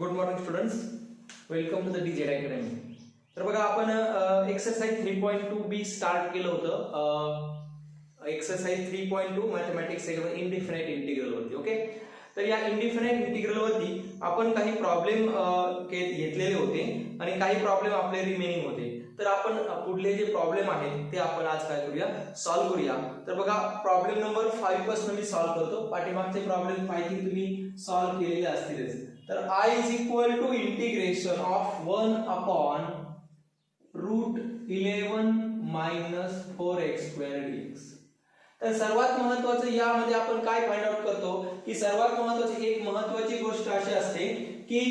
Good morning students, welcome to the DZ academy. तर बघा आपण एक्सरसाइज 3.2 बी स्टार्ट केलं होतं. एक्सरसाइज 3.2 मॅथमॅटिक्स इनडिफिनाइट इंटिग्रल वरती. ओके, तर या इनडिफिनाइट इंटिग्रल वरती आपण काही प्रॉब्लेम घेतलेले होते आणि काही प्रॉब्लेम आपले रिमेनिंग होते. तर आपण पुढले जे प्रॉब्लेम आहेत ते आपण आज काय करूया, सॉल्व्ह करूया. तर बघा प्रॉब्लेम नंबर 5 पासून मी सॉल्व्ह करतो. पाठीमागचे प्रॉब्लेम माहिती तुम्ही सॉल्व्ह केलेले असतीलच. तर I is equal to integration of 1 upon root 11 minus 4x square dx. तर सर्वात महत्त्वाचं यामध्ये आपण काय फाइंड आउट करतो की सर्वात महत्त्वाची एक महत्त्वाची गोष्ट अशी असते की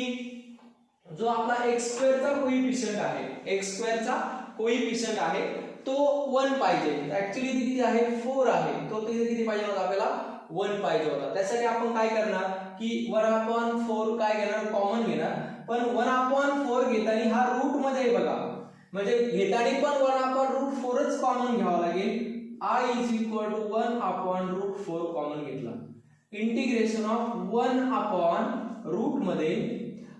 जो आपला x स्क्वेअरचा कोइफिशियंट आहे, x स्क्वेअरचा कोइफिशियंट आहे तो 1 पाहिजे. ऍक्च्युअली किती आहे, 4 आहे. तो किती पाहिजे होता आपल्याला, 1 पाहिजे होता. त्यासाठी आपण काय करणार की 1/4 काय घेणार, कॉमन घेणार. पण 1/4 घेताना हा रूट मध्ये बघा, म्हणजे घेताना पण 1/√4च कॉमन घ्यावा लागेल. I is equal to 1/√4 common घेतला. इंटिग्रेशन ऑफ 1/रूट मध्ये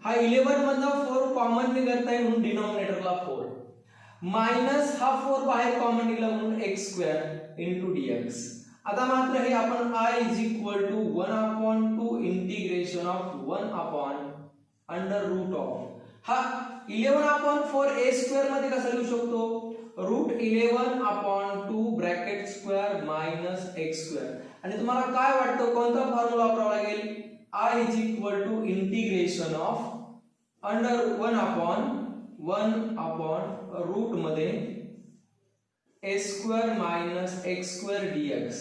हा 11 मधला 4 कॉमन निघत आहे म्हणून डिनॉमिनेटरला 4 मायनस हा 4 बाहेर कॉमन निघाला म्हणून x² into dx. आता मात्र हे आपण I is equal to 1/2 integration of 1/√ऑफ हा 11/4 a स्क्वेअर मध्ये कसा लिहू शकतो, √11/2 ब्रॅकेट स्क्वेअर मायनस x². आणि तुम्हाला काय वाटतं कोणता फॉर्म्युला वापरावा लागेल, I is equal to integration of √1/रूट मध्ये a² minus x² dx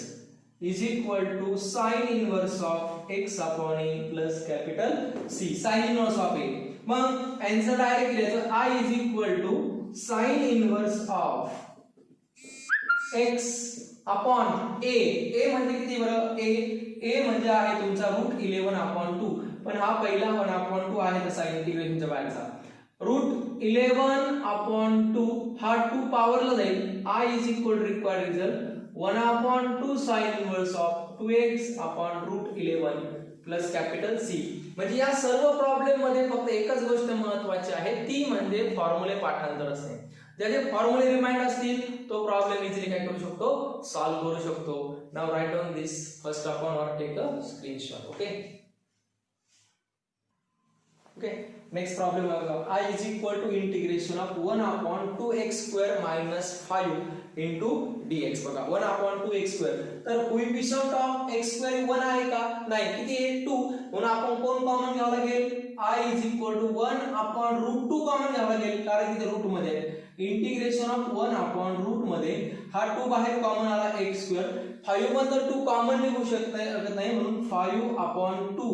is equal to sin inverse of x upon a plus capital C. sin inverse of a. मग आन्सर डायरेक्ट लिहायचं I is equal to sin inverse of x upon a. a म्हणजे किती बरं, a म्हणजे आहे तुमचा √11/2. पण हा पहिला 1/2 आहे तसा इंटिग्रेशनच्या बाहेरचा. √11/2 हा 2 पॉवरला जाईल. I is equal to required result 1/2 sin inverse of 2x upon √11 plus capital C. म्हणजे या सर्व प्रॉब्लेम मध्ये फक्त एकच गोष्ट महत्त्वाची आहे, ती म्हणजे फॉर्म्युले पाठांतर असणे. ज्याचे फॉर्म्युले रिमाइंड असतील तो प्रॉब्लेम इझिली काय करू शकतो, सॉल्व्ह करू शकतो. Now write on this first upon or take a screenshot. Okay okay, next problem I is equal to integration of 1/2x² minus 5 into dx. बघा 1/2x². तर कोइफिशिएंट ऑफ x² 1 आहे का, नाही. किती आहे, 2. म्हणून आपण कोण कॉमन घ्यावं लागेल, I is equal to 1/√2 common घ्यावं लागेल कारण तिथे रूट मध्ये आहे. इंटिग्रेशन ऑफ 1/रूट मध्ये हा 2 बाहेर कॉमन आला x². 5 मधलं 2 कॉमन निघू शकत नाही म्हणून 5/2.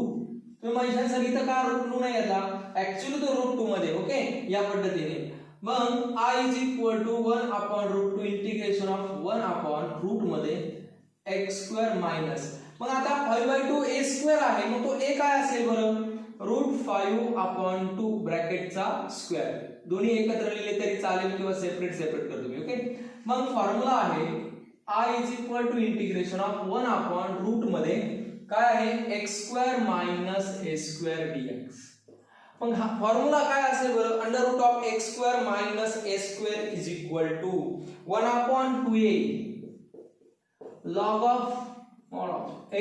तुम्ही माझ्या इथं का √2 नाही येता, ऍक्च्युअली तो √2 मध्ये. ओके, या पद्धतीने मग I is equal to 1/√2 integration of 1/रूट मध्ये x² मायनस. मग आता 5/2 a² आहे, मग तो a काय असेल बरं, √5/2 ब्रॅकेटचा स्क्वेअर. दोन्ही एकत्र लिहिले तरी चालेल किंवा सेपरेट करतो मी. ओके, मग फॉर्म्युला आहे I is equal to integration of 1/रूट मध्ये काय आहे, x² मायनस a² dx. मग हा फॉर्म्युला काय असेल बरं, √x² minus a² is equal to 1/2a log of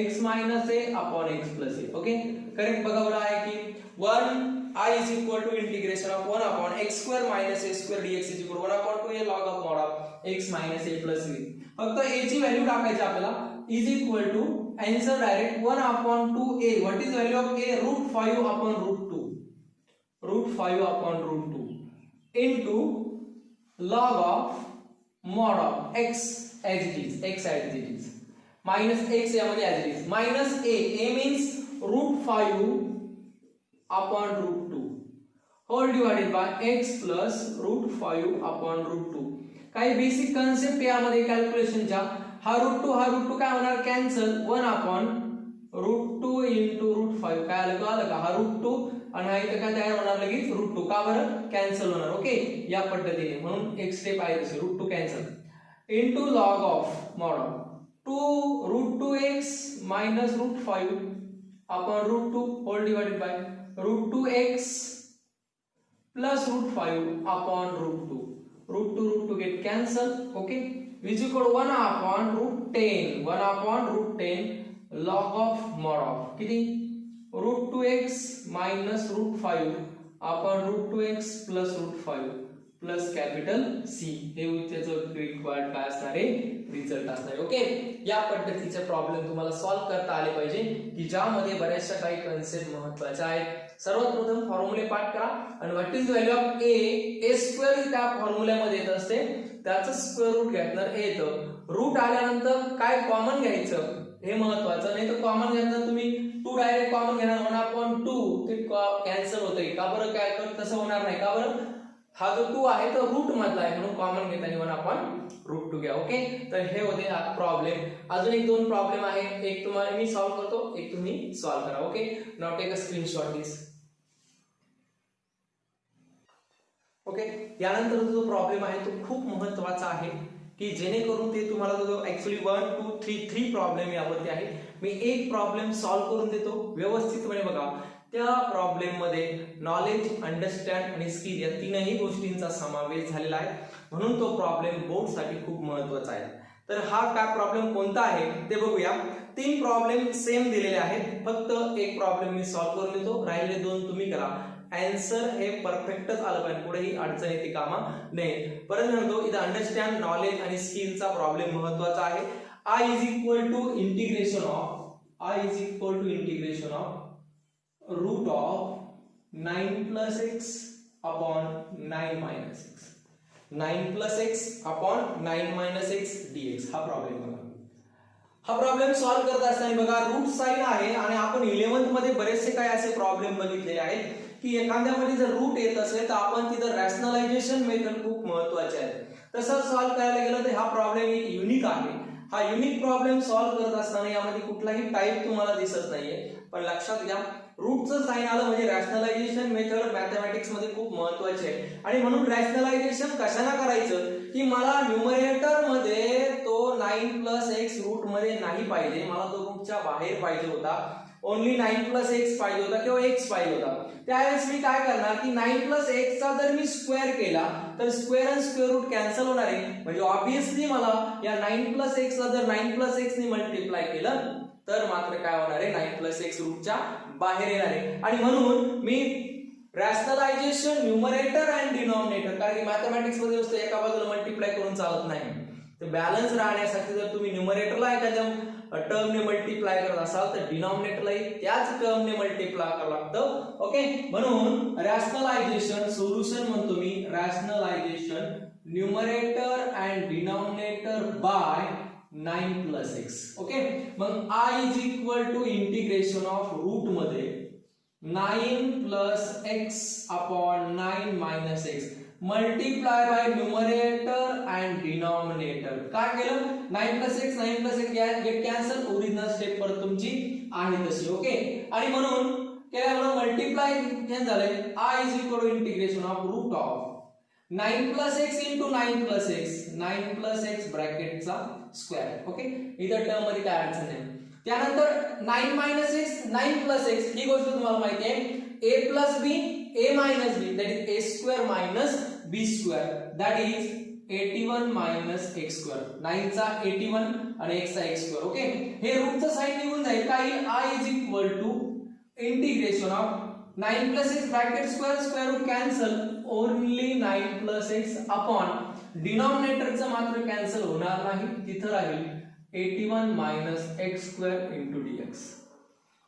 x minus a upon x plus a. Okay, correct. बघा बरं आहे की 1 I is equal to integration of 1/x² minus a² dx is equal 1/2a log of x minus a plus a. फक्त a ची value टाकायची आपल्याला, is equal to answer direct 1/2a. What is value of a, √5/√2 √5/√2 into log of mod of x as it is minus x यामध्ये as it is minus a means √5/√2 whole divided by x plus √5/√2. काही basic concept यामध्ये कॅल्क्युलेशनच्या. हा √2 काय होणार, cancel. 1/√2 into √5 काय आलं का, हा √2 आणि हा इथं काय तयार होणार लगेच √2. का बरं, कॅन्सल होणार. ओके, या पद्धतीने. म्हणून एक स्टेप आहे तसे, √2 cancel into log of mod 2 √2x minus √5 upon √2 whole divided by √2x plus root 5 upon root 2. Root 2 get cancelled. Okay, is equal to 1 upon root 10. 1 upon root 10 log of mod of किती root 2x minus root 5 upon root 2x plus root 5 plus capital C हे त्याचं required काय असणार आहे result असणार आहे. Okay, या पद्धतीचे प्रॉब्लेम तुम्हाला सॉल्व्ह करता आले पाहिजे की ज्यामध्ये बऱ्याचशा काही कन्सेप्ट महत्त्वाच्या आहेत. सर्वात प्रथम फॉर्म्युले पाठ करा आणि what is value of A square त्या फॉर्म्युल्यामध्ये येत असते, त्याचं स्क्वेअर रूट घेतणार ए येतं. रूट आल्यानंतर काय कॉमन घ्यायचं हे महत्त्वाचं, नाही तर कॉमन घेतलं तुम्ही 2 डायरेक्ट कॉमन घेणार 1/2 ते कॅन्सल होतंय का बरं, काय तसं होणार नाही का बरं, हा जो 2 आहे तो रूट मधला आहे म्हणून कॉमन घेताना 1/√2 घ्या. ओके, तर हे होते प्रॉब्लेम. अजून एक दोन प्रॉब्लेम आहे, एक तुम्हाला मी सॉल्व्ह करतो, एक तुम्ही सॉल्व्ह करा. Okay, now take a screenshot this. Okay, यानंतर जो प्रॉब्लेम आहे तो खूप महत्त्वाचा आहे की जेणेकरून ते तुम्हाला जो ऍक्च्युअली 1 2 3 प्रॉब्लेम यावरती आहे. मी एक प्रॉब्लेम सॉल्व्ह करून देतो व्यवस्थितपणे बघा. त्या प्रॉब्लेम मध्ये नॉलेज, अंडरस्टँड आणि स्किल या तीनही गोष्टींचा समावेश झालेला आहे म्हणून तो प्रॉब्लेम बोर्ड साठी खूप महत्त्वाचा आहे. तर हा काय प्रॉब्लेम कोणता आहे ते बघूया. 3 प्रॉब्लेम सेम दिलेले आहेत, फक्त एक प्रॉब्लेम मी सॉल्व्ह करून देतो, राहिलेले 2 तुम्ही करा. आन्सर हे परफेक्टच आलं पाहिजे, कुठेही अडचण येते कामा नाही. परत म्हणतो इथं अंडरस्टँड, नॉलेज आणि स्किलचा प्रॉब्लेम महत्त्वाचा आहे. I is equal to integration of root of 9 plus x upon 9 minus x. 9 plus x upon 9 minus x dx हा प्रॉब्लेम बघा. हा प्रॉब्लेम सॉल्व्ह करत असताना बघा रूट साइन आहे आणि आपण 11th मध्ये बरेचसे काय असे प्रॉब्लेम बघितले आहेत की एखाद्यामध्ये जर रूट येत असेल तर आपण तिथं रॅशनलायझेशन मेथड खूप महत्त्वाचे आहे. तसं सॉल्व्ह करायला गेलं तर हा प्रॉब्लेम एक युनिक आहे. हा युनिक प्रॉब्लेम सॉल्व्ह करत असताना यामध्ये कुठलाही टाइप तुम्हाला दिसत नाहीये, पण लक्षात घ्या रूटचं साइन आलं म्हणजे रॅशनलायझेशन मेथड मॅथमॅटिक्स मध्ये खूप महत्त्वाची आहे. आणि म्हणून रॅशनलायझेशन कशाला करायचं की मला न्यूमरेटर मध्ये तो 9 प्लस एक्स रूट मध्ये नाही पाहिजे, मला तो रूटच्या बाहेर पाहिजे होता, ओनली 9 प्लस एक्स पाहिजे होता किंवा एक्स पाहिजे होता. त्यावेळेस मी काय करणार की 9 प्लस एक्स चा जर मी स्क्वेअर केला तर स्क्वेअर आणि स्क्वेअर रूट कॅन्सल होणार आहे, म्हणजे ऑब्विसली मला या 9 प्लस एक्स ला जर 9 प्लस एक्स ने मल्टिप्लाय केलं तर मात्र काय होणार आहे 9 प्लस एक्स रूटच्या बाहेर येणार आहे. आणि म्हणून मी रॅशनलायझेशन न्यूमरेटर अँड डिनॉमिनेटर, कारण की मॅथमॅटिक्स मध्ये असतं एका बाजूला मल्टिप्लाय करून चालत नाही, तर बॅलन्स राहण्यासाठी जर तुम्ही न्यूमरेटरला एखाद्या टर्मने मल्टिप्लाय करत असाल तर डिनॉमिनेटरलाही त्याच टर्मने मल्टिप्लाय करावं लागतं. ओके, म्हणून रॅशनलायझेशन सोल्युशन म्हणतो मी rationalisation numerator and denominator by 9 plus x. Okay, मग I is equal to integration of root मध्ये 9 plus x upon 9 minus x multiply by numerator and denominator. काय केलं 9 plus x get cancel, original step परत तुमची आहे तशी. Okay, आणि म्हणून केल्यामुळे मल्टीप्लाय झालंय I is equal to integration of root of 9 plus x into 9 plus x 9 plus x ब्रॅकेटचा स्क्वेअर. ओके, इथं टर्म मध्ये काय अडचण नाही. त्यानंतर 9 मायनस एक्स 9 प्लस एक्स ही गोष्ट तुम्हाला माहिती आहे a plus b a minus b that is a square minus b square that is 81 minus x square. 9 चा 81 आणि x चा x स्क्वेअर. ओके, हे रूटचं साइन निघून जाईल, काय येईल I is equal to integration of 9 plus x bracket square root cancel, only 9 plus x upon डिनॉमिनेटरचं मात्र कॅन्सल होणार नाही, तिथं राहील 81 minus x square into dx.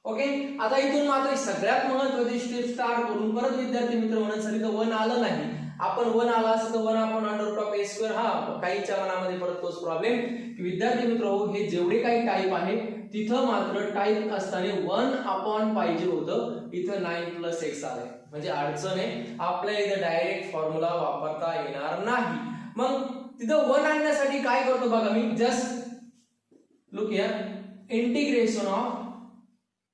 Okay, आता इथून मात्र सगळ्यात महत्त्वाची स्टेप स्टार्ट करून परत विद्यार्थी मित्र म्हणण्यासाठी तर 1 आलं नाही, आपण 1 आला असं तर 1 upon under root of a square. हा काहीच्या मनामध्ये परत तोच प्रॉब्लेम की विद्यार्थी मित्र हे जेवढे काही टाईप आहे तिथं मात्र टाईप असताना 1 अपॉन पाहिजे होतं, इथं 9 प्लस एक्स आलंय, म्हणजे अडचण आहे आपल्याला इथं डायरेक्ट फॉर्म्युला वापरता येणार नाही. मग तिथं 1 आणण्यासाठी काय करतो बघा मी, just look here integration of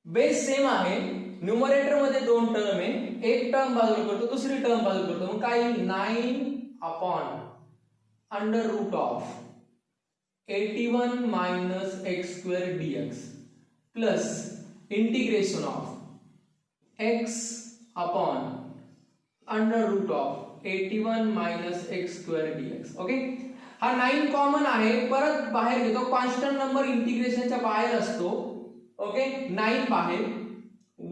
base same आहे, न्यूमरेटर मध्ये 2 टर्म आहे, एक टर्म बाजूला करतो दुसरी टर्म बाजूला करतो, मग काय 9 upon under root of 81 minus x square dx plus integration of x upon under root of 81 minus x square dx. Okay, हा 9 कॉमन आहे, परत बाहेर घेतो, कॉन्स्टंट नंबर इंटिग्रेशनच्या बाहेर असतो. ओके, 9 बाहेर,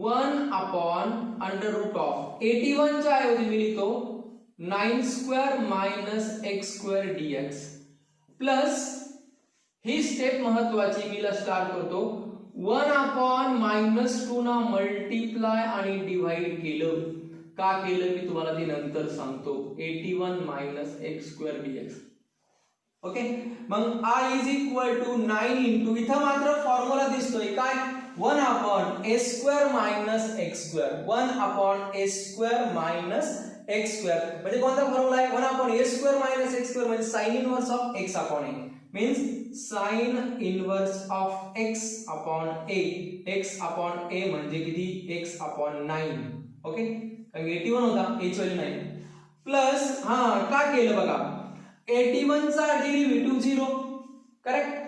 1 अपॉन अंडर रूट ऑफ 81 च्या ऐवजी मी लिहितो 9 square minus x square dx plus ही स्टेप महत्वाची, मी ला स्टार्ट करतो 1 अपॉन -2 ना मल्टिप्लाय आणि डिवाइड केलं. का केलं मी तुम्हाला ते नंतर सांगतो. 81 minus x square dx. Okay, मग I is equal to 9 into, इथं मात्र फॉर्म्युला दिसतोय काय, 1 upon a square minus x square, 1 upon a square minus x square. म्हणजे कोणता फॉर्म्युला आहे, 1 upon a square minus x square म्हणजे sine inverse of x upon a, means sine inverse of x upon a. X upon a म्हणजे किती, x upon 9. Okay, कारण 81 होता, H value 9 plus, हा का केलं बघा, 81 चा derivative 0, correct,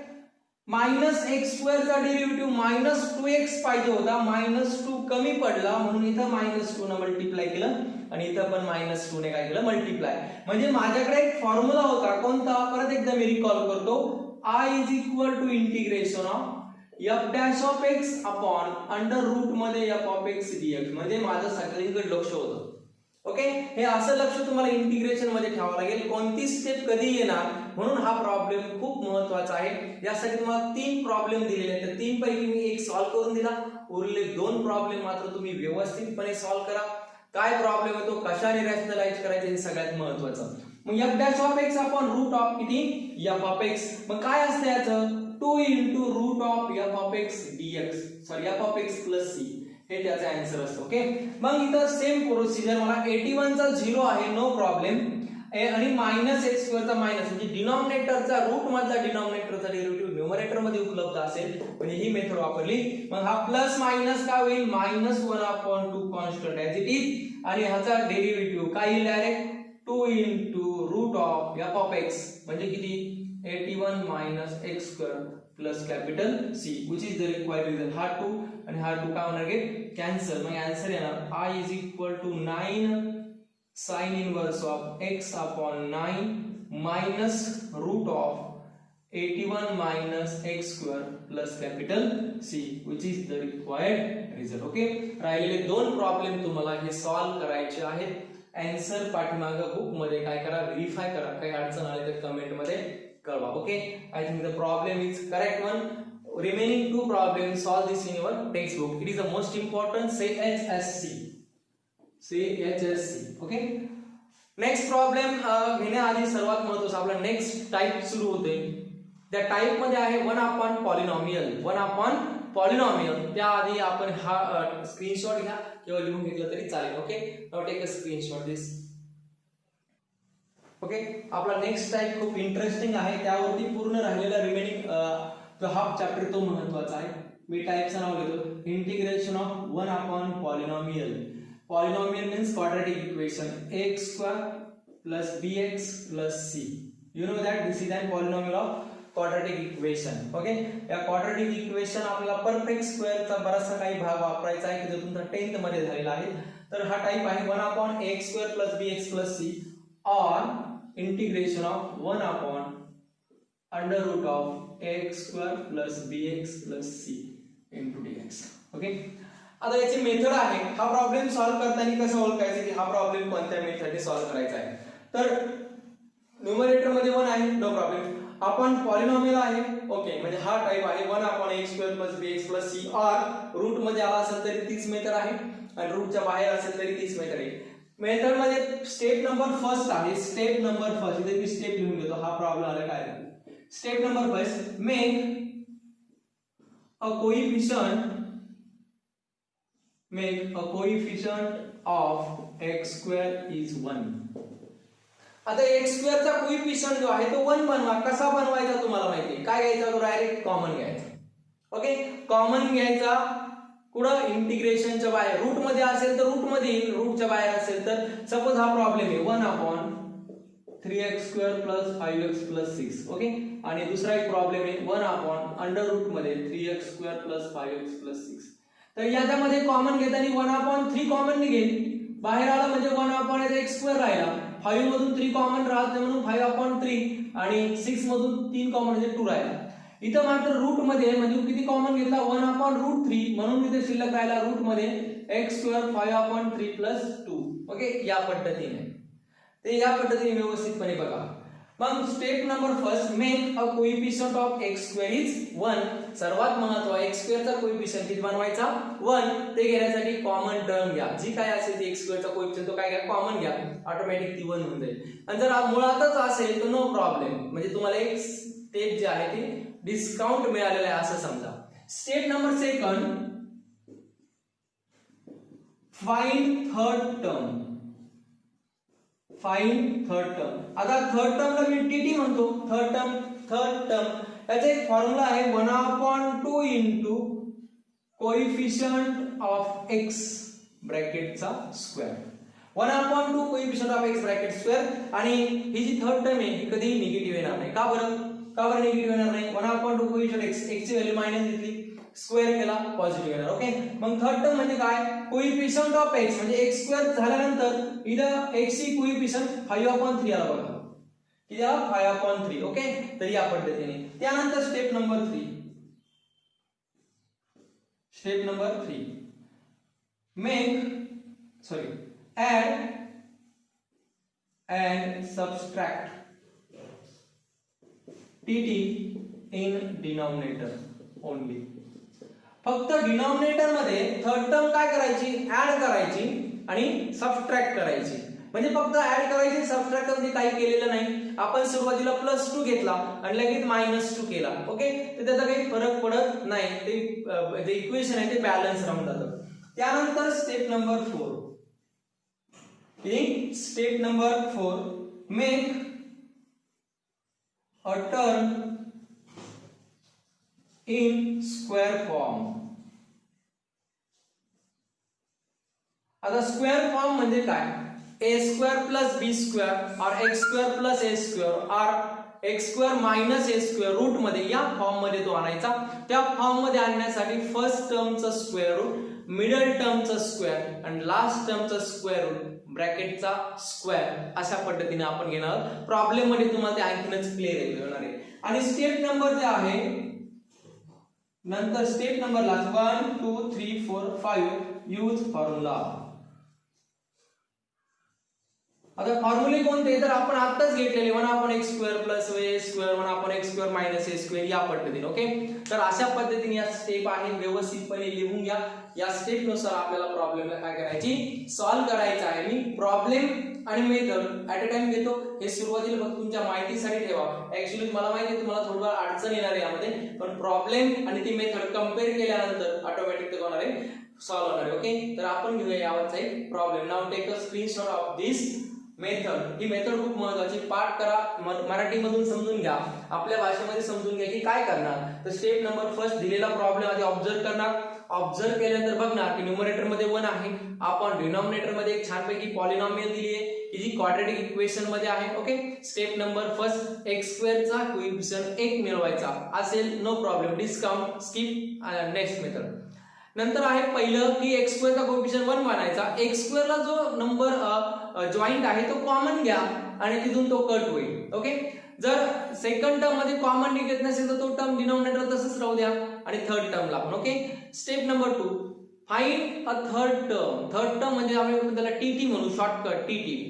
minus x square चा डेरिव्हेटिव्ह -2x पाहिजे होता, -2 कमी पडला म्हणून इथं -2 ने मल्टिप्लाय केलं आणि इथं पण -2 ने काय केलं, मल्टिप्लाय. म्हणजे माझ्याकडे एक फॉर्म्युला होता कोणता, परत एकदा मी रिकॉल करतो, I is equal to integration of f dash of x upon under root मध्ये f ऑफ x dx. म्हणजे माझं सगळीकडे लक्ष होतं. ओके, हे असं लक्ष तुम्हाला इंटिग्रेशन मध्ये ठेवावं लागेल, कोणती स्टेप कधी येणार, म्हणून हा प्रॉब्लेम खूप महत्त्वाचा आहे. यासाठी तुम्हाला 3 प्रॉब्लेम दिलेले आहेत, तर 3 पैकी मी एक सॉल्व्ह करून दिला, उरलेले 2 प्रॉब्लेम मात्र तुम्ही व्यवस्थितपणे सॉल्व्ह करा. काय प्रॉब्लेम आहे तो कशाने रॅशनलाइज करायचं हे सगळ्यात महत्त्वाचं. मग f dash of x upon root of किती, f ऑफ x, मग काय असतं याचं, 2 into root of f of x dx, sorry f of x plus c, हे त्याचा आन्सर असतो. ओके, मग इथं सेम प्रोसिजर, मला 81 चा 0 आहे, नो प्रॉब्लेम, आणि मायनस एक्स स्क्वेअरचा मायनस म्हणजे डिनॉमिनेटरचा रूट मधला डिनॉमिनेटरचा डेरिव्हेटिव्ह न्यूमरेटर मध्ये उपलब्ध असेल म्हणजे ही मेथड वापरली. मग हा प्लस मायनस काय होईल, -1 upon 2 constant as it is, आणि ह्याचा डेरिव्हेटिव्ह काय येईल, direct 2 into root of f of x म्हणजे किती, 81 minus x square plus capital C, which is the required reason. हा 2 आणि हा 2 काय होणार, कॅन्सल. मग आन्सर येणार I is equal to 9 sine inverse of x upon 9 minus root of 81 minus x square plus capital C, which is the required result. Okay, राहिलेले 2 problem तुम्हाला हे सॉल्व्ह करायचे आहेत. आन्सर पाठीमागं बुक मध्ये काय करा, व्हेरीफाय करा, काही अडचण आली तर कमेंट मध्ये कळवा. Okay, I think the problem is correct one. Remaining 2 problems, solve this in your textbook. It is the most important. Say HSC. Say HSC. Okay. Next problem घेण्याआधी सर्वात महत्त्वाचा आपला नेक्स्ट टाइप सुरू होते. त्या टाइप मध्ये आहे 1 अपॉन पॉलिनॉमियल. 1 upon polynomial. त्याआधी आपण हा स्क्रीनशॉट घ्या किंवा लिहून घेतलं तरी चालेल. Okay, now take a screenshot this. Okay, आपला नेक्स्ट टाइप खूप इंटरेस्टिंग आहे, त्यावरती पूर्ण राहिलेला रिमेनिंग तो हाफ चॅप्टर तो महत्त्वाचा आहे. मी टाइपचं नाव घेतो integration of 1 upon polynomial. Polynomial means quadratic equation x square plus bx plus c. You know that this is an polynomial of quadratic equation. Okay, या क्वाड्रॅटिक इक्वेशन आपल्याला परफेक्ट स्क्वेअरचा बराचसा काही भाग वापरायचा आहे की जो तुमचा 10th मध्ये झालेला आहे. तर हा टाइप आहे 1 upon x square plus bx plus c और integration of 1 upon under root of x square plus bx plus c into dx. Okay, आता याची मेथड आहे. हा प्रॉब्लेम सॉल्व्ह करताना कसं ओळखायचं की हा प्रॉब्लेम कोणत्या मेथडने सॉल्व्ह करायचा आहे. तर न्यूमरेटर मध्ये 1 आहे, नो प्रॉब्लेम. आपण पॉलिनॉमियल आहे, ओके, म्हणजे हा टाइप आहे 1 upon x square plus bx plus c और रूट मध्ये आला असेल तरी तीच मेथड आहे आणि रूटच्या बाहेर असेल तरी तीच मेथड आहे. मेथड मध्ये स्टेप नंबर फर्स्ट आहे. स्टेप नंबर फर्स्ट, इथे मी स्टेप लिहून घेतो. हा प्रॉब्लेम आला काय, step number first, make a coefficient of x square is 1. आता x स्क्वेअर चा कोएफिशिएंट जो आहे तो 1 बनवा. कसा बनवायचा तुम्हाला माहिती आहे. काय घ्यायचा, तो डायरेक्ट कॉमन घ्यायचा. ओके, कॉमन घ्यायचा कुठं, इंटिग्रेशनच्या बाहेर. रूट मध्ये असेल तर रूट मध्ये येईल, रूटच्या बाहेर असेल तर सपोज हा प्रॉब्लेम आहे 1 upon 3x square plus 5x plus 6. Okay, आणि दुसरा एक प्रॉब्लेम आहे 1 अपॉन अंडर रूट मध्ये 3x square plus 5x plus 6. तर याच्यामध्ये कॉमन घेताना 1 अपॉन 3 कॉमन निघेल, बाहेर आला म्हणजे 1/x² राहिला. 5 मधून 3 कॉमन राहत नाही म्हणून 5/3 आणि 6 मधून 3 कॉमन म्हणजे 2 राहिला. इथं मात्र रूट मध्ये म्हणजे किती कॉमन घेतला 1/√3 म्हणून इथे शिल्लक राहिला रूट मध्ये x² 5/3 + 2. ओके, या पद्धतीने ते या पद्धतीने व्यवस्थितपणे बघा. मग step number first, make a coefficient of x² is 1. सर्वात महत्त्वाचं x² चा कोएफिशियंट किती बनवायचा 1. ते घेण्यासाठी कॉमन टर्म घ्या, जी काय असेल ती x² चा कोएफिशियंट तो काय घ्या कॉमन घ्या, ऑटोमॅटिक ती 1 होऊन जाईल. आणि जर मुळातच असेल तर नो प्रॉब्लेम, म्हणजे तुम्हाला एक स्टेप जे आहे ते डिस्काउंट मिळालेलं आहे असं समजा. Step number second, find third term. Find third term. आता थर्ड टर्मला मी टीटी म्हणतो. थर्ड टर्म याचा एक फॉर्म्युला आहे 1/2 इंटू कोएफिशियंट ऑफ x ब्रॅकेटचा square. 1/2 coefficient of x bracket square. आणि ही जी थर्ड टर्म आहे ही कधीही निगेटिव्ह येणार नाही. का बरं निगेटिव्ह येणार नाही, 1/2 कोएफिशियंट x ची व्हॅल्यू मायनस घेतली, स्क्वेअर केला, पॉझिटिव्ह येणार. ओके, मग थर्ड टर्म म्हणजे काय कोएफिशियंट ऑफ x म्हणजे x² झाल्यानंतर इथं x ची कोएफिशियंट 5/3 आला बघा, किती आला 5/3. ओके, तर या पद्धतीने. त्यानंतर step number 3 add and subtract T T in denominator only. फक्त डिनॉमिनेटर मध्ये थर्ड टर्म काय करायची ऍड करायची आणि सबट्रॅक्ट करायची. म्हणजे फक्त ऍड करायची, सबट्रॅक्ट मध्ये काही केलेलं नाही. आपण सुरुवातीला +2 घेतला आणि लगेच -2 केला. ओके, तर त्याचा काही फरक पडत नाही, ते जे इक्वेशन आहे ते बॅलन्स राहून जातं. त्यानंतर step number 4 make a term in square form. आता स्क्वेअर फॉर्म म्हणजे काय, a² + b² और x² + a² और x² - a² रूट मध्ये या फॉर्म मध्ये तो आणायचा. त्या फॉर्म मध्ये आणण्यासाठी फर्स्ट टर्मचा स्क्वेअर रूट, मिडल टर्मचा स्क्वेअर आणि लास्ट टर्मचा स्क्वेअर रूट ब्रॅकेटचा स्क्वेअर अशा पद्धतीने आपण घेणार. प्रॉब्लेम मध्ये तुम्हाला ते आणखीनच क्लिअर होणार आहे. आणि स्टेप नंबर जे आहे नंतर step number last 1 2 3 4 5 use formula. आता फॉर्म्युले कोणते तर आपण आताच घेतलेले 1/x² + a² 1/x² - a² या पद्धतीने. ओके, तर अशा पद्धतीने या स्टेप आहे, व्यवस्थितपणे लिहून घ्या. या स्टेप नुसार आपल्याला प्रॉब्लेमला काय करायची सॉल्व्ह करायचा आहे. मी प्रॉब्लेम आणि मेथड ऍट अ टाइम घेतो, हे सुरुवातीला फक्त तुमच्या माहितीसाठी ठेवा. ऍक्च्युअली मला माहिती आहे तुम्हाला थोडं अडचण येणार आहे यामध्ये, पण प्रॉब्लेम आणि ती मेथड कम्पेअर केल्यानंतर ऑटोमॅटिक ते होणार आहे सॉल्व्ह होणार आहे. ओके, तर आपण घेऊया यावरचा एक problem. Now take a screenshot of this method. ही मेथड खूप महत्वाची, पाठ करा, मराठीमधून समजून घ्या, आपल्या भाषेमध्ये समजून घ्या की काय करणार. तर स्टेप नंबर फर्स्ट दिलेला प्रॉब्लेम आधी ऑब्झर्व करणार. ऑब्झर्व केल्यानंतर बघणार की न्यूमरेटर मध्ये 1 आहे, आपण डिनॉमिनेटर मध्ये एक छानपैकी पॉलिनॉमियल दिली आहे, जी क्वाड्रॅटिक इक्वेशन मध्ये आहे. Okay, step number first x² चा कोएफिशियंट 1 मिळवायचा असेल, no problem, discount, skip, next method. नंतर आहे पहिलं की x² चा कोएफिशियंट 1 बनायचा. x² ला जो नंबर जॉइंट आहे तो कॉमन घ्या आणि तिथून तो कट होईल. ओके, जर सेकंड टर्म मध्ये कॉमन निघत नसेल तर तो टर्म डिनॉमिनेटर तसंच राहू द्या आणि थर्ड टर्मला पण. Okay, step number 2 find a third term. Third term म्हणजे आपण त्याला टीटी म्हणू, शॉर्टकट टीटी.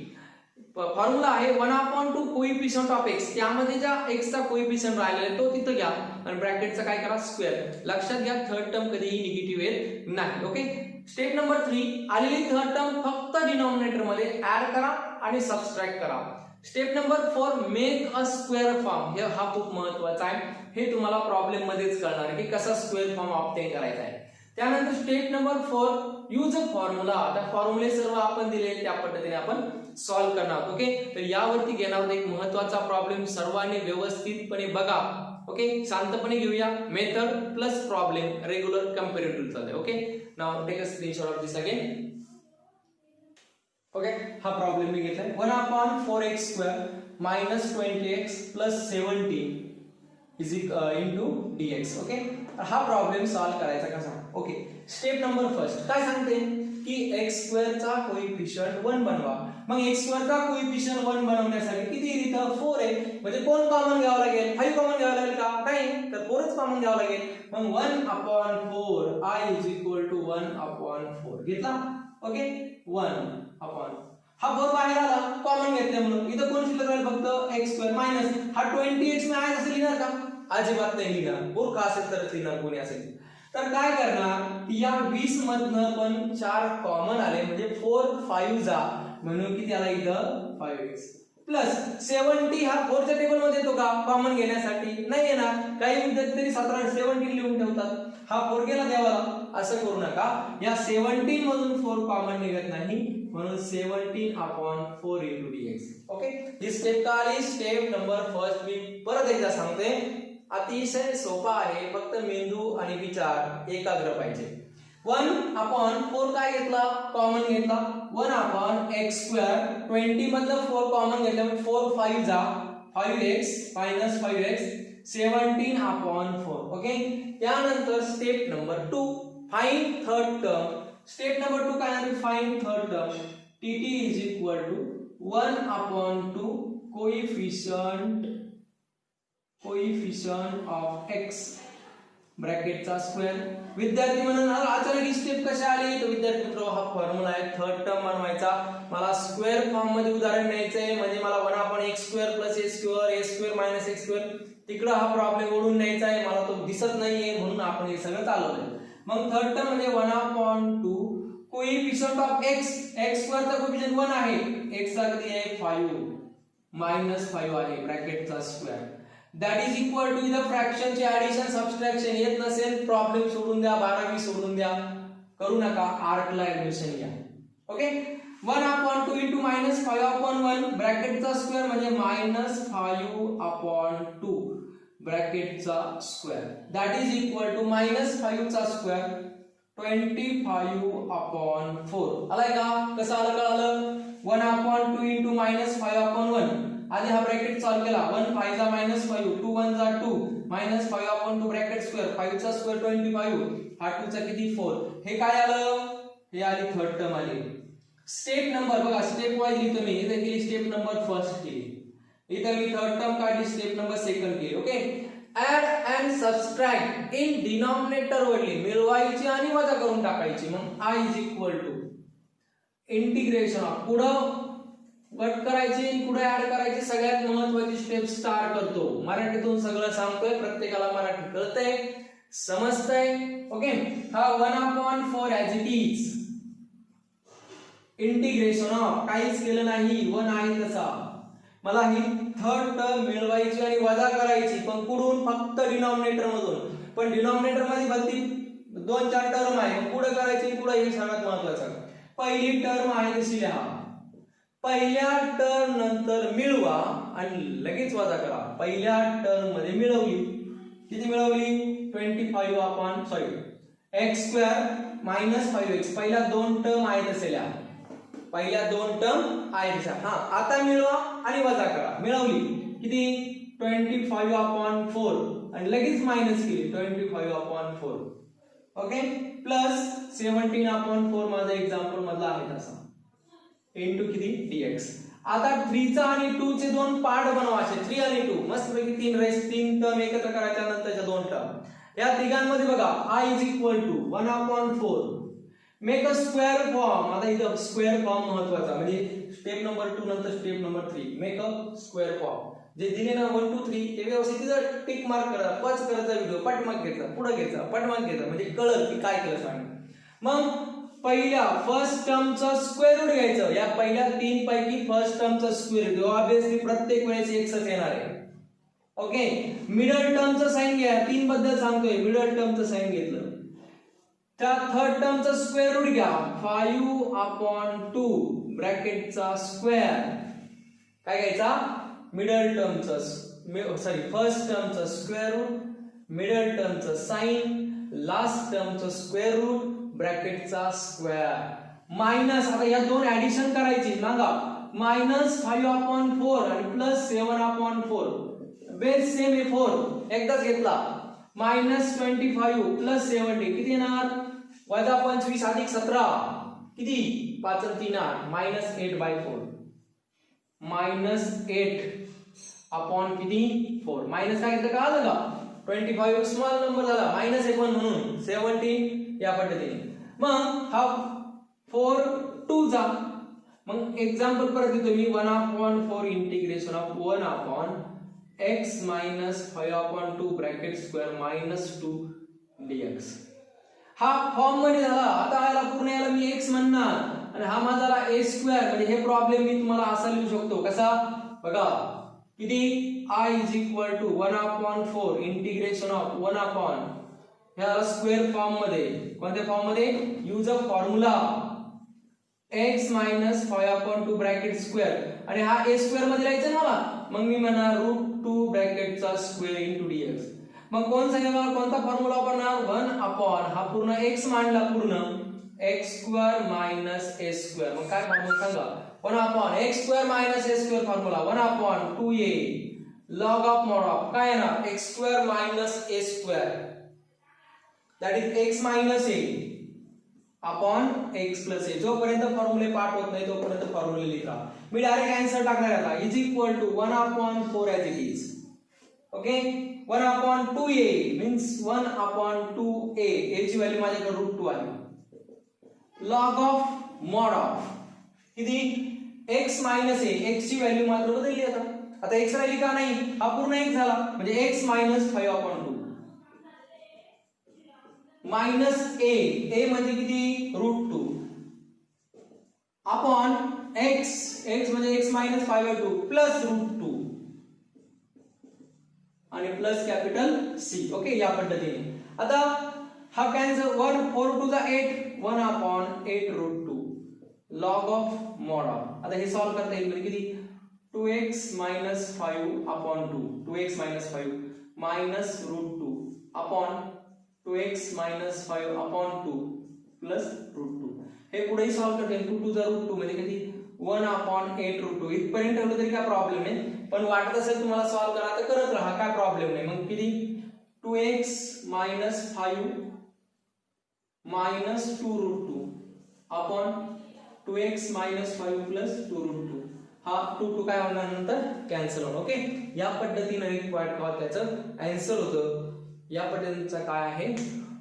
फॉर्म्युला आहे 1/2 कोएफिशियंट ऑफ x, त्यामध्ये ज्या x चा कोएफिशियंट राहिलेला आहे तो तिथं घ्या आणि ब्रॅकेटचा काय करा स्क्वेअर. लक्षात घ्या थर्ड टर्म कधीही निगेटिव्ह येत नाही. ओके, स्टेप नंबर 3 आलेली थर्ड टर्म फक्त डिनॉमिनेटर मध्ये ऍड करा आणि सबट्रॅक्ट करा. Step number 4 make a square form. हा खूप महत्त्वाचा आहे, हे तुम्हाला प्रॉब्लेम मध्येच कळणार आहे की कसा स्क्वेअर फॉर्म ऑब्टेन करायचा आहे. त्यानंतर step number 4 use a formula. आता फॉर्म्युले सर्व आपण दिले त्या पद्धतीने आपण सॉल्व्ह करणार. ओके, तर यावरती घेणार एक महत्त्वाचा प्रॉब्लेम, सर्वांनी व्यवस्थितपणे बघा. ओके, शांतपणे घेऊया. Method plus problem, regular comparative चालते. Okay, now take a screenshot of this again. Okay, हा प्रॉब्लेम मी घेतलाय 1/4x² - 20x + 17 into dx. Okay, हा प्रॉब्लेम सॉल्व्ह करायचा कसा. ओके, स्टेप नंबर फर्स्ट काय सांगते की x² चा कोइफिशियंट 1 बनवा. मग x² चा कोइफिशियंट 1 बनवण्यासाठी किती इथं 4 आहे, म्हणजे कोण कॉमन घ्यावं लागेल, 5 कॉमन घ्यावं लागेल का, नाही तर 4च कॉमन घ्यावं लागेल. मग 1/4 I = 1/4 घेतला. ओके 1/, हा 4 बाहेर आला कॉमन घेतल्यामुळे. इथं कोण शिल्लक राहील फक्त x² मायनस हा 20x मी आहे असं लिहिणार का, अजिबात नाही लिहिणार. मूर्ख असेल तर लिहिणार कोणी असेल तर. काय करणार, या 20 मधनं पण 4 कॉमन आले म्हणजे 4 5 जा म्हणून किती आला इथं 5x प्लस 70. हा 4 च्या टेबल मध्ये येतो का कॉमन घेण्यासाठी, नाही येणार. काही विद्यार्थी 17 17 लिहून ठेवतात, हा 4 गेला देवाला. असं करू नका, या 17 मधून 4 कॉमन निघत नाही म्हणून 17/4 * dx. ओके, ही स्टेप का आली, स्टेप नंबर फर्स्ट. मी परत एकदा सांगते, अतिशय सोपा आहे, फक्त मेंदू आणि विचार एकाग्र पाहिजे. 1/4 काय घेतला कॉमन घेतला, 1/x². 20 मधलं 4 कॉमन घेतल्यामुळे 4 5 जा 5x मायनस 5x 17/4. ओके, त्यानंतर step number 2 find third term. Step number 2 काय आहे, find third term. tt = 1/2 coefficient of x ब्रॅकेटचा स्क्वेअर. विद्यार्थी म्हणून अचानक ही स्टेप कशी आली, तर विद्यार्थी मित्र हा फॉर्म्युला आहे थर्ड टर्म बनवायचा. मला स्क्वेअर फॉर्म मध्ये उदाहरण द्यायचंय, म्हणजे मला 1/x² + a² मायनस x². तिकडे हा प्रॉब्लेम ओढून न्यायचा आहे, मला तो दिसत नाहीये म्हणून आपण हे सगळं चालवलंय. मग थर्ड टर्म म्हणजे 1/2 कोइफिशियंट ऑफ x. x² चा कोइफिशियंट 1 आहे, x चा किती आहे 5 मायनस 5 आहे ब्रॅकेटचा square. That is equal to इथं फ्रॅक्शनचे ऍडिशन सबट्रॅक्शन येत नसेल प्रॉब्लेम सोडून द्या, 12वी सोडून द्या, करू नका, आर्टला ऍडमिशन घ्या. ओके, 1/2 * -5/1 ब्रॅकेटचा स्क्वेअर म्हणजे -5/2 ब्रॅकेटचा square. That is equal to -5 चा स्क्वेअर 25/4. आलाय का, कसं आलं कळालं. 1/2 * -5/1. आधी हा ब्रॅकेट चालू केला, 1 5 जा -5 2 1 जा 2 -5/2 ब्रॅकेट स्क्वेअर 5 चा स्क्वेअर 25, हा 2 चा किती 4. हे काय आलं, हे आली थर्ड टर्म आली. स्टेप नंबर बघा, स्टेप वाईज लिहितो मी. इथे केली स्टेप नंबर फर्स्ट केली, इथे मी थर्ड टर्म काढली, स्टेप नंबर सेकंड केली. Okay, add and subtract in denominator वरली मिळवायची आणि वजा करून टाकायची. मग I = इंटिग्रेशन ऑफ पुढं कट करायची पुढे ऍड करायची. सगळ्यात महत्त्वाची स्टेप स्टार्ट करतो. मराठीतून सगळं सांगतोय, प्रत्येकाला मराठी कळतंय समजतंय. ओके, हा 1/4 as it is integration of, काहीच केलं नाही, 1 आहे तसा. मला ही थर्ड टर्म मिळवायची आणि वजा करायची, पण कुठून, फक्त डिनॉमिनेटर मधून. पण डिनॉमिनेटर मध्ये भलती 2-4 टर्म आहे, पुढे करायची, पुढे हे सगळ्यात महत्त्वाचं. पहिली टर्म आहे तशी लिहा, पहिल्या टर्म नंतर मिळवा आणि लगेच वजा करा. पहिल्या टर्म मध्ये मिळवली, किती मिळवली 25/, x² - 5x. पहिल्या 2 टर्म आहेत असेल्या, पहिल्या 2 टर्म आहेत. हा, आता मिळवा आणि वजा करा. मिळवली किती 25/4 आणि लगेच मायनस केली 25/4. ओके, प्लस 17/4 माझा एक्झाम्पल मधला आहे तसा इनटू किती dx. आता 3 चा आणि 2 चे दोन पार्ट बनवायचे, 3 आणि 2 मस्त पैकी 3 टर्म एकत्र करायच्या, नंतरच्या 2 टर्म. या तिघांमध्ये बघा I = 1/4 make a square form. आता इथं स्क्वेअर फॉर्म महत्वाचा, म्हणजे स्टेप नंबर 2 नंतर step number 3 make a square form. जे दिले ना 1 2 3 ते व्यवस्थित तिथं टिक मार्क करा, पच करायचा व्हिडिओ, पाठमाग घ्यायचा, पुढे घ्यायचा, पाठमाग घ्यायचा, म्हणजे कळल की काय केलं सांग. मग पहिल्या फर्स्ट टर्मचा स्क्वेअर रूट घ्यायचं. या पहिल्या 3 पैकी फर्स्ट टर्मचा स्क्वेअर रूट ऑब्वियसली प्रत्येक वेळेस एक्सच येणार आहे. ओके, मिडल टर्मचा साइन घ्या, 3 बद्दल सांगतोय, मिडल टर्मचं साइन घेतलं. त्या थर्ड टर्मचा स्क्वेअर रूट घ्या 5/2 ब्रॅकेटचा स्क्वेअर. काय घ्यायचा, मिडल टर्मचा फर्स्ट टर्मचा स्क्वेअर रूट, मिडल टर्मचा साइन, लास्ट टर्मचा स्क्वेअर रूट ब्रॅकेटचा स्क्वेअर मायनस. आता या दोन ऍडिशन करायची, सांगा -5/4 आणि प्लस 7/4. बेस सेम आहे 4 एकदाच घेतला. -25 प्लस 70 किती येणार, -25 + 17 किती 5 आणि 3 8 -8/4 -8 अपॉन किती 4 मायनस काय घेतलं का आलं का 25 स्मॉल नंबर झाला -1 म्हणून 17 या पद्धतीने मग हा 4 2 जा मग एक्झाम्पल परत देतो मी 1/4 integration of 1 upon x minus 5/2 bracket square -2 dx हा फॉर्म मध्ये झाला आता याला पूर्ण याला मी x म्हणणार आणि हा माझा झाला a स्क्वेअर म्हणजे हे प्रॉब्लेम मी तुम्हाला असा लिहू शकतो कसा बघा किती I is equal to 1/4 integration of 1 upon ह्याला स्क्वेअर फॉर्म मध्ये कोणत्या फॉर्म मध्ये use of formula x minus 5/2 bracket square आणि हा a स्क्वेअर मध्ये लिहायचं मला मग मी म्हणणार √2 ब्रॅकेटचा स्क्वेअर इंटू dx मग कोणता फॉर्म्युला वापरणार 1 अपॉन हा पूर्ण x मांडला पूर्ण x square minus a square मग काय फॉर्म्युला सांगा 1 upon x square minus a square formula 1 upon 2a log of mod of काय येणार x square minus a square that is x minus a upon x plus a जोपर्यंत फॉर्म्युले पाठ होत नाही तोपर्यंत फॉर्म्युले लिहित राहा मी डायरेक्ट आन्सर टाकणार आता is equal to 1/4 as it is okay 1/2a means 1/2a a ची व्हॅल्यू माझ्याकडे √2 आहे log ऑफ mod ऑफ किती x मायनस a x ची व्हॅल्यू मात्र बदलली आता x राहिली का नाही हा पूर्ण x झाला म्हणजे x मायनस 5/2 मायनस a म्हणजे किती √2 अपॉन x म्हणजे x मायनस 5/2 प्लस √2 आणि प्लस कॅपिटल C ओके या पद्धतीने आता हा कॅन्सल 1 4 2 चा 8 1 upon 8 √2 log of mod of आता हे सॉल्व करता येईल म्हणजे किती 2x minus 5 upon 2 2x minus 5 minus √2 upon 2x minus 5 upon 2 plus √2 हे पुढे सॉल्व करता येईल 2 चा √2 म्हणजे किती 1 upon 8 √2 इथपर्यंत ठेवलं तरी काय प्रॉब्लेम नाही पण वाटत असेल तुम्हाला सॉल्व करा तर करत राहा काय प्रॉब्लेम नाही मग किती 2x minus 5 minus 2 √2 upon 2x minus 5 plus 2 √2 हा 2 काय होणार नंतर कॅन्सल होणार ओके या पद्धतीने रिक्वायर्ड कॉल त्याचं आन्सर होतं या पद्धतीचा काय आहे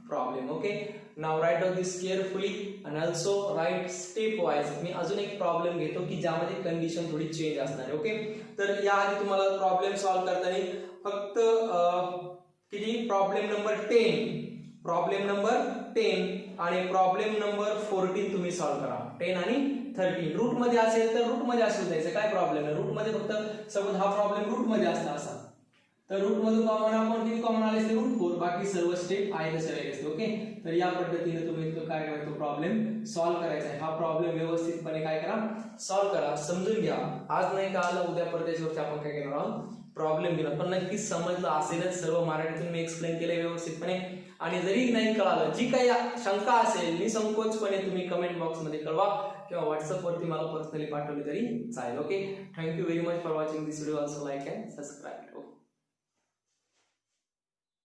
problem okay now write down this carefully and also write step wise मी अजून एक प्रॉब्लेम घेतो की ज्यामध्ये कंडिशन थोडी चेंज असणार आहे ओके तर याआधी तुम्हाला प्रॉब्लेम सॉल्व करताना फक्त किती प्रॉब्लेम नंबर 10 आणि प्रॉब्लेम नंबर 14 तुम्ही सॉल्व करा 10 आणि 13 रूट मध्ये असेल तर रूट मध्ये असू द्यायचं काय प्रॉब्लेम नाही रूट मध्ये फक्त सपोज हा प्रॉब्लेम रूट मध्ये असला असा तर रूट मधून कॉमन आपण किती कॉमन आले असते √4 बाकी सर्व स्टेप आहे तसे राहिले असते ओके तर या पद्धतीने तुम्ही तो काय करायचं प्रॉब्लेम सॉल्व करायचा आहे हा प्रॉब्लेम व्यवस्थितपणे काय करा सॉल्व करा समजून घ्या आज नाही का आला उद्या परदेशावरती आपण काय करणार आहोत प्रॉब्लेम घेणार पण नक्कीच समजलं असेलच सर्व मराठीतून मी एक्सप्लेन केले व्यवस्थितपणे आणि जरी नाही कळालं जी काही शंका असेल निसंकोचपणे तुम्ही कमेंट बॉक्स मध्ये कळवा किंवा व्हॉट्सअप वरती मला पर्सनली पाठवली तरी चालेल okay thank you very much for watching this video also like and subscribe okay